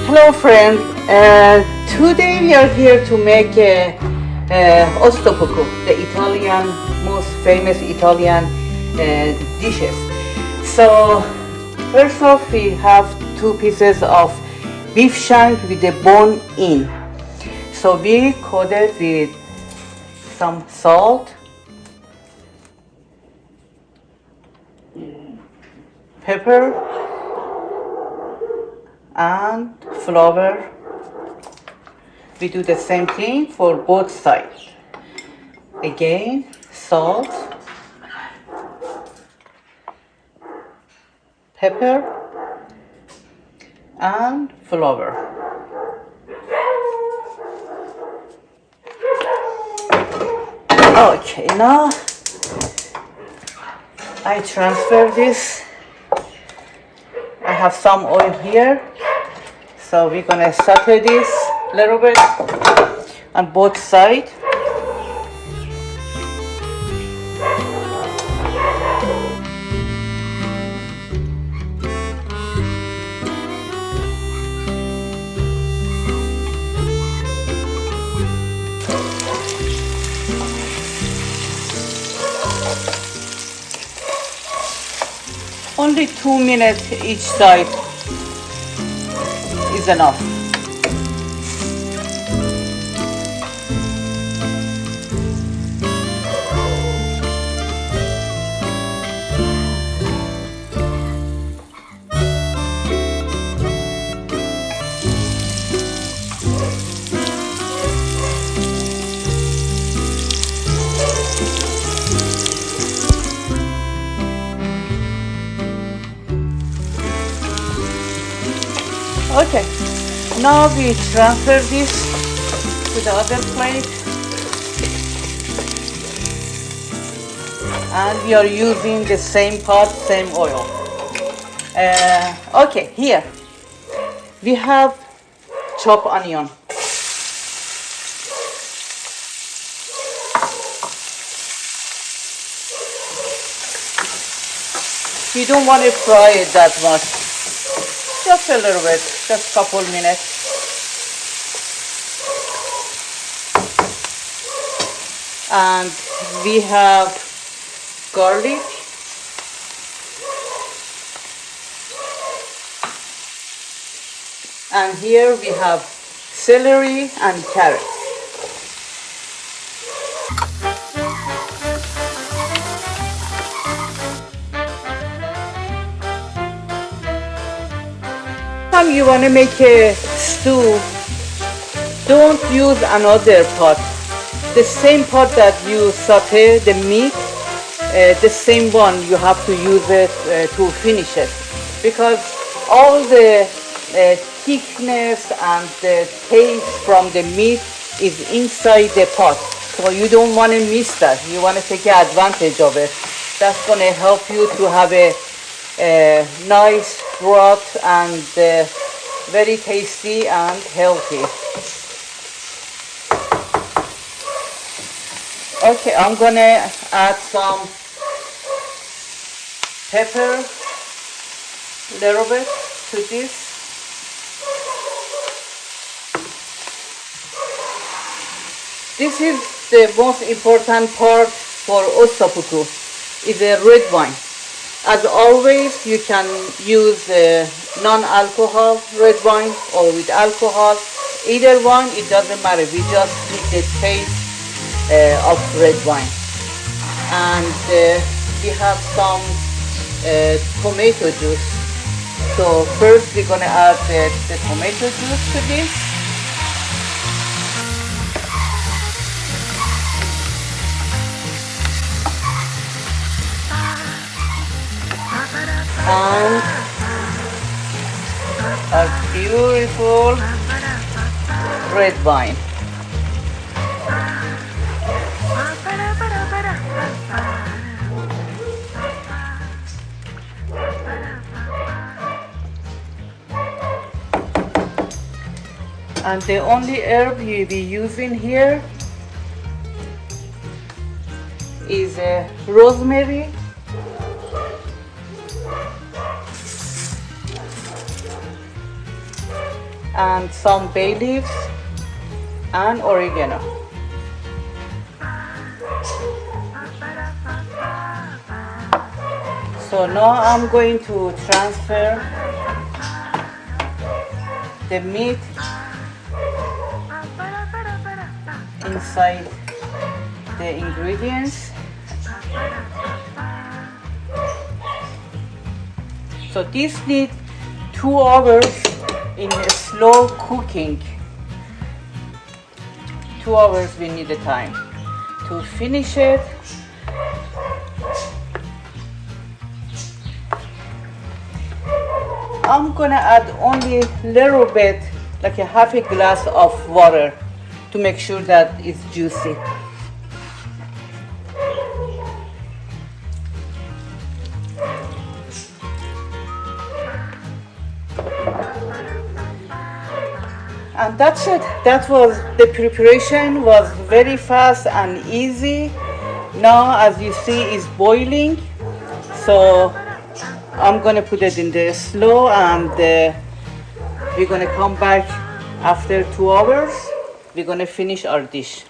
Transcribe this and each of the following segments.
Hello friends, today we are here to make Osso Buco, the Italian, most famous Italian dishes. So first off we have 2 pieces of beef shank with the bone in. So we coat it with some salt, pepper and flour. We do the same thing for both sides. Again, salt, pepper and flour. Okay, now I transfer this. I have some oil here, so we're gonna saute this a little bit on both sides. Only 2 minutes each side is enough. Okay, now we transfer this to the other plate, and we are using the same pot, same oil. Okay, here we have chopped onion. You don't want to fry it that much. Just a little bit, just a couple minutes. And we have garlic. And here we have celery and carrots. When you want to make a stew, don't use another pot. The same pot that you saute the meat, the same one you have to use it to finish it, because all the thickness and the taste from the meat is inside the pot. So you don't want to miss that. You want to take advantage of it. That's going to help you to have a nice broth and very tasty and healthy. Okay, I'm gonna add some pepper, a little bit to this. This is the most important part for Osso Buco, is a red wine. As always, you can use non-alcohol red wine or with alcohol. Either one, it doesn't matter. We just need the taste of red wine. And we have some tomato juice. So first we're going to add the tomato juice to this. And a beautiful red wine. And the only herb you'll be using here is rosemary and some bay leaves and oregano. So now I'm going to transfer the meat inside the ingredients. So this needs 2 hours in slow cooking. 2 hours we need the time to finish it. I'm gonna add only a little bit, like a half a glass of water to make sure that it's juicy. And that's it. That was the preparation, was very fast and easy. Now as you see it's boiling, so I'm gonna put it in the slow, and we're gonna come back after 2 hours. We're gonna finish our dish.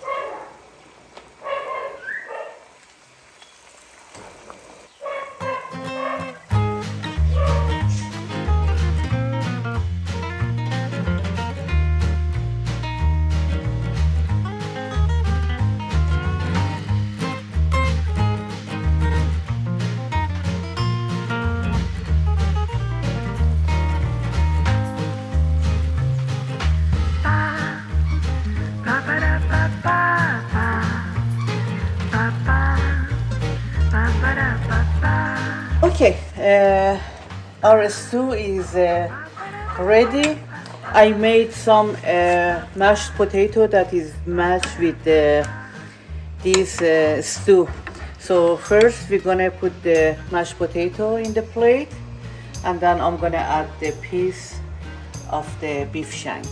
Okay, our stew is ready. I made some mashed potato that is mashed with this stew. So first we're gonna put the mashed potato in the plate, and then I'm gonna add the piece of the beef shank.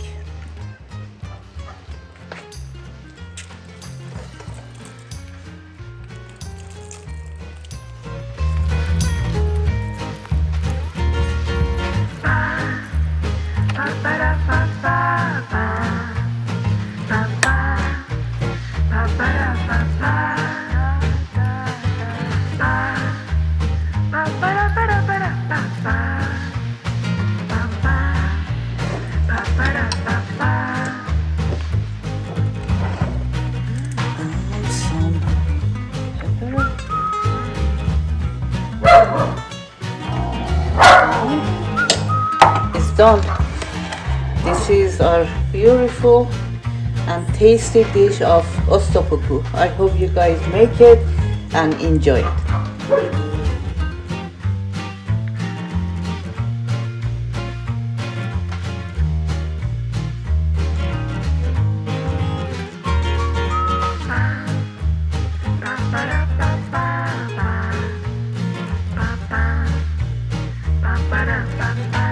It's done. This is our beautiful and tasty dish of Osso Buco. I hope you guys make it and enjoy it. Ba-ba-da-ba-ba.